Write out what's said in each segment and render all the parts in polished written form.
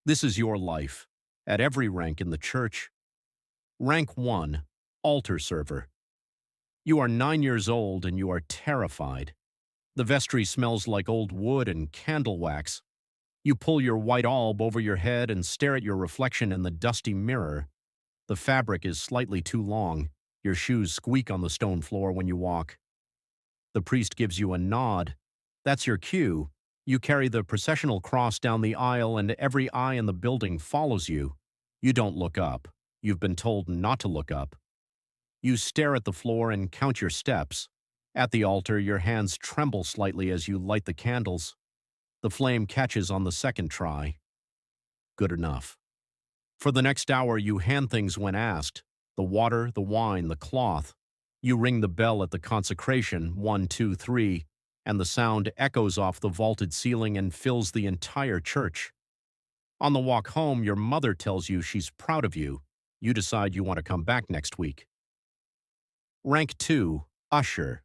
This is your life, at every rank in the church. Rank 1, altar server. You are 9 years old and you are terrified. The vestry smells like old wood and candle wax. You pull your white alb over your head and stare at your reflection in the dusty mirror. The fabric is slightly too long. Your shoes squeak on the stone floor when you walk. The priest gives you a nod. That's your cue. You carry the processional cross down the aisle and every eye in the building follows you. You don't look up. You've been told not to look up. You stare at the floor and count your steps. At the altar, your hands tremble slightly as you light the candles. The flame catches on the second try. Good enough. For the next hour, you hand things when asked. The water, the wine, the cloth. You ring the bell at the consecration, 1, 2, 3, and the sound echoes off the vaulted ceiling and fills the entire church. On the walk home, your mother tells you she's proud of you. You decide you want to come back next week. Rank 2, usher.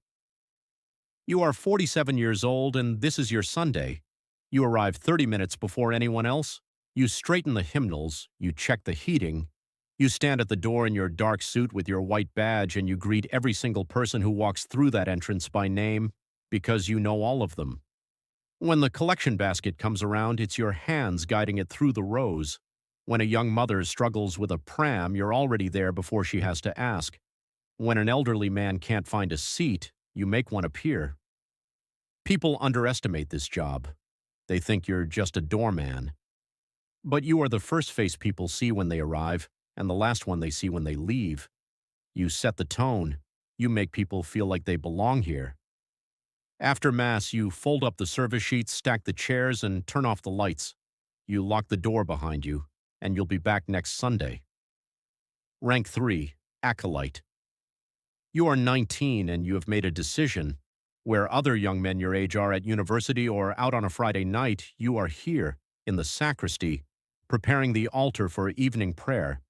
You are 47 years old and this is your Sunday. You arrive 30 minutes before anyone else. You straighten the hymnals, you check the heating. You stand at the door in your dark suit with your white badge and you greet every single person who walks through that entrance by name because you know all of them. When the collection basket comes around, it's your hands guiding it through the rows. When a young mother struggles with a pram, you're already there before she has to ask. When an elderly man can't find a seat, you make one appear. People underestimate this job. They think you're just a doorman. But you are the first face people see when they arrive, and the last one they see when they leave. You set the tone. You make people feel like they belong here. After Mass, you fold up the service sheets, stack the chairs, and turn off the lights. You lock the door behind you, and you'll be back next Sunday. Rank 3, Acolyte. You are 19 and you have made a decision. Where other young men your age are at university or out on a Friday night, you are here, in the sacristy, preparing the altar for evening prayer.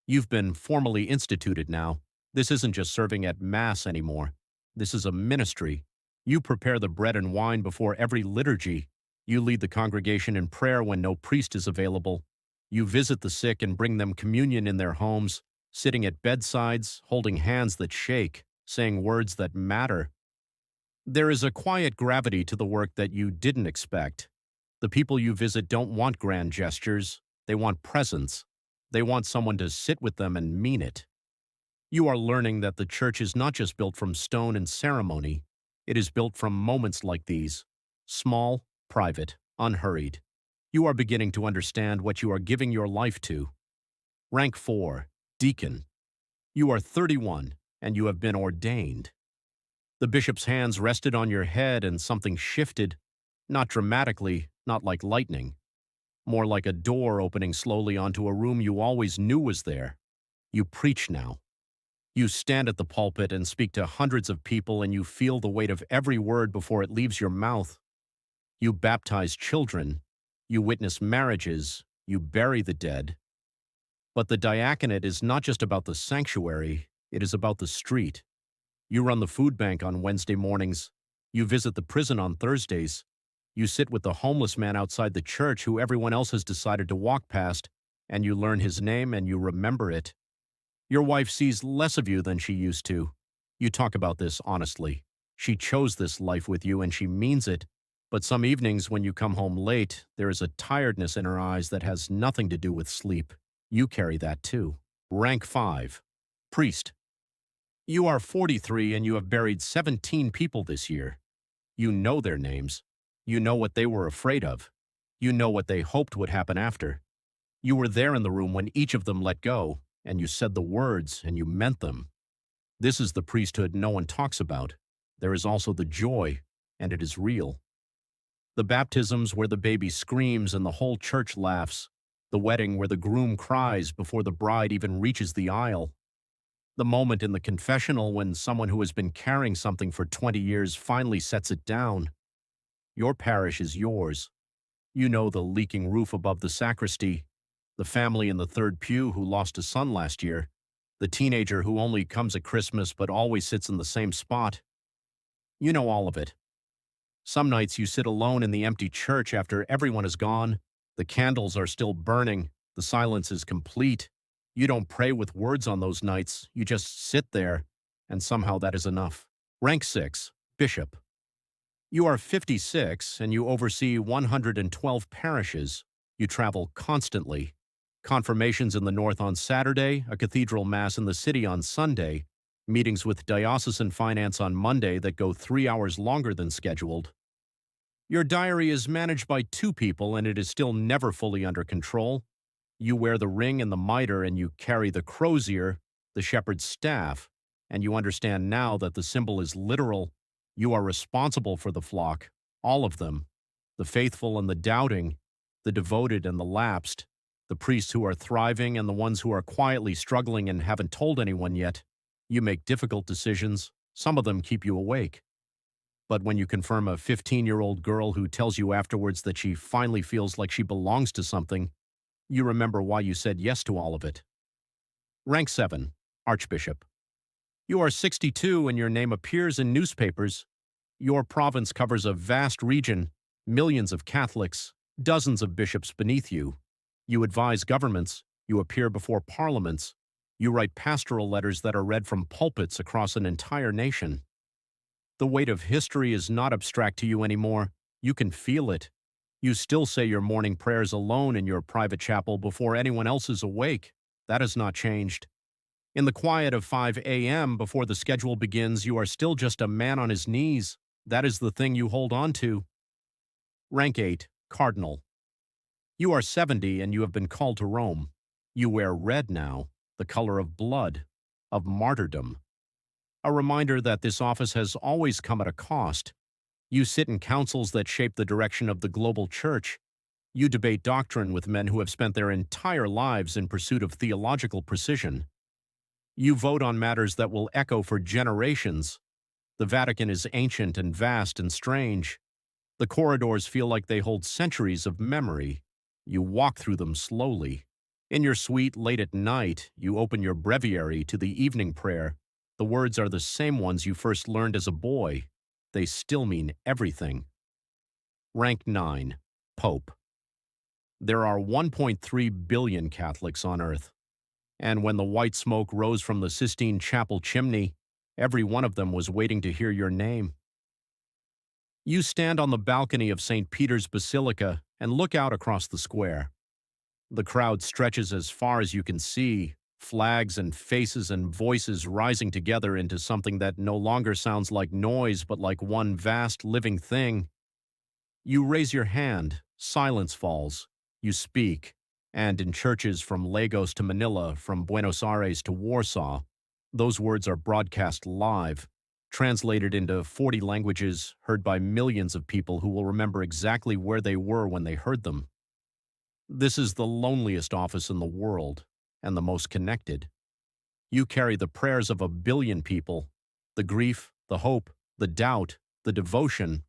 You've been formally instituted now. This isn't just serving at Mass anymore. This is a ministry. You prepare the bread and wine before every liturgy. You lead the congregation in prayer when no priest is available. You visit the sick and bring them communion in their homes, sitting at bedsides, holding hands that shake, saying words that matter. There is a quiet gravity to the work that you didn't expect. The people you visit don't want grand gestures. They want presence. They want someone to sit with them and mean it. You are learning that the church is not just built from stone and ceremony. It is built from moments like these, small, private, unhurried. You are beginning to understand what you are giving your life to. Rank 4, deacon. You are 31 and you have been ordained. The bishop's hands rested on your head and something shifted, not dramatically, not like lightning. More like a door opening slowly onto a room you always knew was there. You preach now. You stand at the pulpit and speak to hundreds of people and you feel the weight of every word before it leaves your mouth. You baptize children. You witness marriages. You bury the dead. But the diaconate is not just about the sanctuary, it is about the street. You run the food bank on Wednesday mornings. You visit the prison on Thursdays. You sit with the homeless man outside the church who everyone else has decided to walk past, and you learn his name and you remember it. Your wife sees less of you than she used to. You talk about this honestly. She chose this life with you and she means it. But some evenings when you come home late, there is a tiredness in her eyes that has nothing to do with sleep. You carry that too. Rank 5, priest. You are 43 and you have buried 17 people this year. You know their names. You know what they were afraid of. You know what they hoped would happen after. You were there in the room when each of them let go, and you said the words and you meant them. This is the priesthood no one talks about. There is also the joy, and it is real. The baptisms where the baby screams and the whole church laughs. The wedding where the groom cries before the bride even reaches the aisle. The moment in the confessional when someone who has been carrying something for 20 years finally sets it down. Your parish is yours. You know the leaking roof above the sacristy, the family in the third pew who lost a son last year, the teenager who only comes at Christmas but always sits in the same spot. You know all of it. Some nights you sit alone in the empty church after everyone is gone, The candles are still burning. The silence is complete. You don't pray with words on those nights. You just sit there, and somehow that is enough. Rank 6, Bishop. You are 56, and you oversee 112 parishes. You travel constantly. Confirmations in the north on Saturday, a cathedral mass in the city on Sunday, meetings with diocesan finance on Monday that go 3 hours longer than scheduled. Your diary is managed by 2 people, and it is still never fully under control. You wear the ring and the mitre, and you carry the crozier, the shepherd's staff, and you understand now that the symbol is literal. You are responsible for the flock, all of them, the faithful and the doubting, the devoted and the lapsed, the priests who are thriving and the ones who are quietly struggling and haven't told anyone yet. You make difficult decisions. Some of them keep you awake. But when you confirm a 15-year-old girl who tells you afterwards that she finally feels like she belongs to something, you remember why you said yes to all of it. Rank 7, Archbishop. You are 62 and your name appears in newspapers. Your province covers a vast region, millions of Catholics, dozens of bishops beneath you. You advise governments, you appear before parliaments, you write pastoral letters that are read from pulpits across an entire nation. The weight of history is not abstract to you anymore. You can feel it. You still say your morning prayers alone in your private chapel before anyone else is awake. That has not changed. In the quiet of 5 a.m. before the schedule begins, you are still just a man on his knees. That is the thing you hold on to. Rank 8, Cardinal. You are 70 and you have been called to Rome. You wear red now, the color of blood, of martyrdom. A reminder that this office has always come at a cost. You sit in councils that shape the direction of the global church. You debate doctrine with men who have spent their entire lives in pursuit of theological precision. You vote on matters that will echo for generations. The Vatican is ancient and vast and strange. The corridors feel like they hold centuries of memory. You walk through them slowly. In your suite late at night, you open your breviary to the evening prayer. The words are the same ones you first learned as a boy. They still mean everything. Rank 9, Pope. There are 1.3 billion Catholics on earth. And when the white smoke rose from the Sistine Chapel chimney, every one of them was waiting to hear your name. You stand on the balcony of St. Peter's Basilica and look out across the square. The crowd stretches as far as you can see, flags and faces and voices rising together into something that no longer sounds like noise but like one vast living thing. You raise your hand, silence falls, you speak, and in churches from Lagos to Manila, from Buenos Aires to Warsaw, those words are broadcast live, translated into 40 languages, heard by millions of people who will remember exactly where they were when they heard them. This is the loneliest office in the world, and the most connected. You carry the prayers of 1 billion people, the grief, the hope, the doubt, the devotion.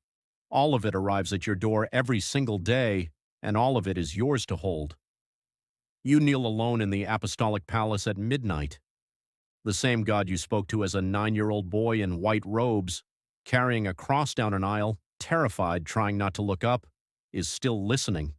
All of it arrives at your door every single day, and all of it is yours to hold. You kneel alone in the apostolic palace at midnight. The same God you spoke to as a 9-year-old boy in white robes, carrying a cross down an aisle, terrified, trying not to look up, is still listening.